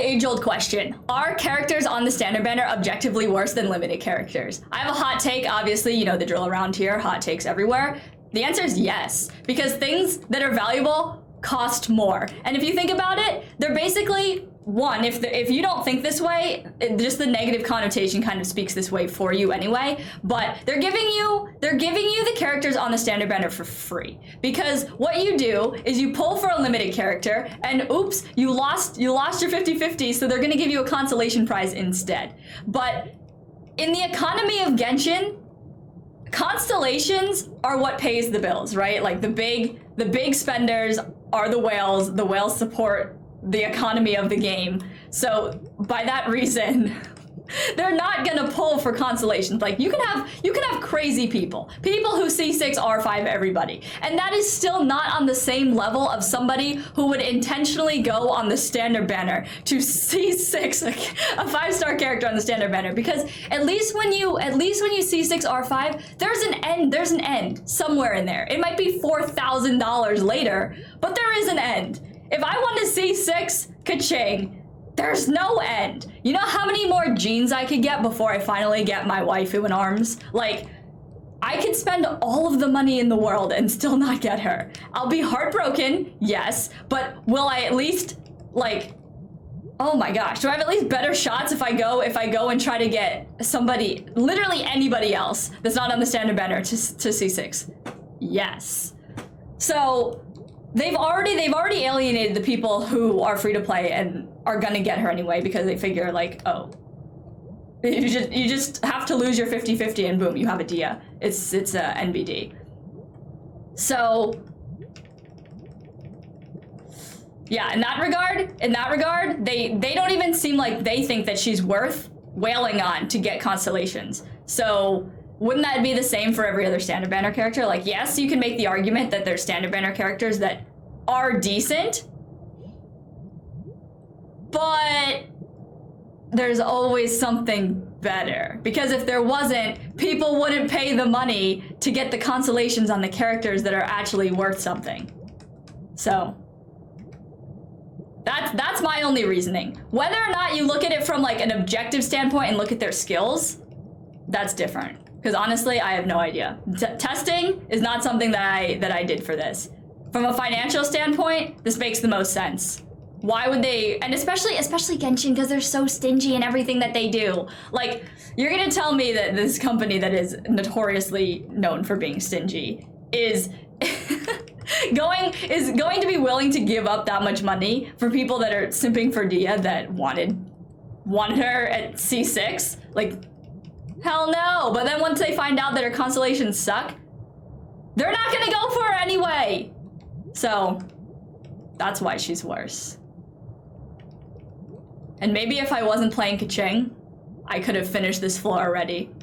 age-old question. Are characters on the standard banner objectively worse than limited characters? I have a hot take, obviously, you know the drill around here, hot takes everywhere. The answer is yes, because things that are valuable cost more. And if you think about it, they're basically, one, if you don't think this way, just the negative connotation kind of speaks this way for you anyway, but they're giving you the characters on the standard banner for free. Because what you do is you pull for a limited character and oops, you lost your 50-50, so they're gonna give you a consolation prize instead. But in the economy of Genshin, constellations are what pays the bills, right? Like the big spenders are the whales support the economy of the game. So by that reason, they're not gonna pull for constellations. Like you can have crazy people who C6 R5 everybody, and that is still not on the same level of somebody who would intentionally go on the standard banner to C6 a 5-star character on the standard banner, because at least when you C6 R5, there's an end somewhere in there. It might be $4,000 later, but there is an end. If I want to C6 Keqing, there's no end. You know how many more genes I could get before I finally get my waifu in arms? Like, I could spend all of the money in the world and still not get her. I'll be heartbroken, yes, but will I at least, like, oh my gosh, do I have at least better shots if I go and try to get somebody, literally anybody else that's not on the standard banner to C6? Yes. So they've already alienated the people who are free to play and are gonna get her anyway, because they figure like, oh, you just have to lose your 50-50 and boom, you have a Dia. It's a NBD. So yeah, in that regard, they don't even seem like they think that she's worth wailing on to get constellations. So wouldn't that be the same for every other standard banner character? Like, yes, you can make the argument that there's standard banner characters that are decent, but there's always something better. Because if there wasn't, people wouldn't pay the money to get the constellations on the characters that are actually worth something. So that's my only reasoning. Whether or not you look at it from like an objective standpoint and look at their skills, that's different. Because honestly, I have no idea. Testing is not something that I did for this. From a financial standpoint, this makes the most sense. Why would they, and especially Genshin, because they're so stingy in everything that they do. Like, you're gonna tell me that this company that is notoriously known for being stingy is going to be willing to give up that much money for people that are simping for Dia that wanted her at C6? Like, hell no. But then once they find out that her constellations suck, they're not gonna go for her anyway. So that's why she's worse. And maybe if I wasn't playing Keqing, I could have finished this floor already.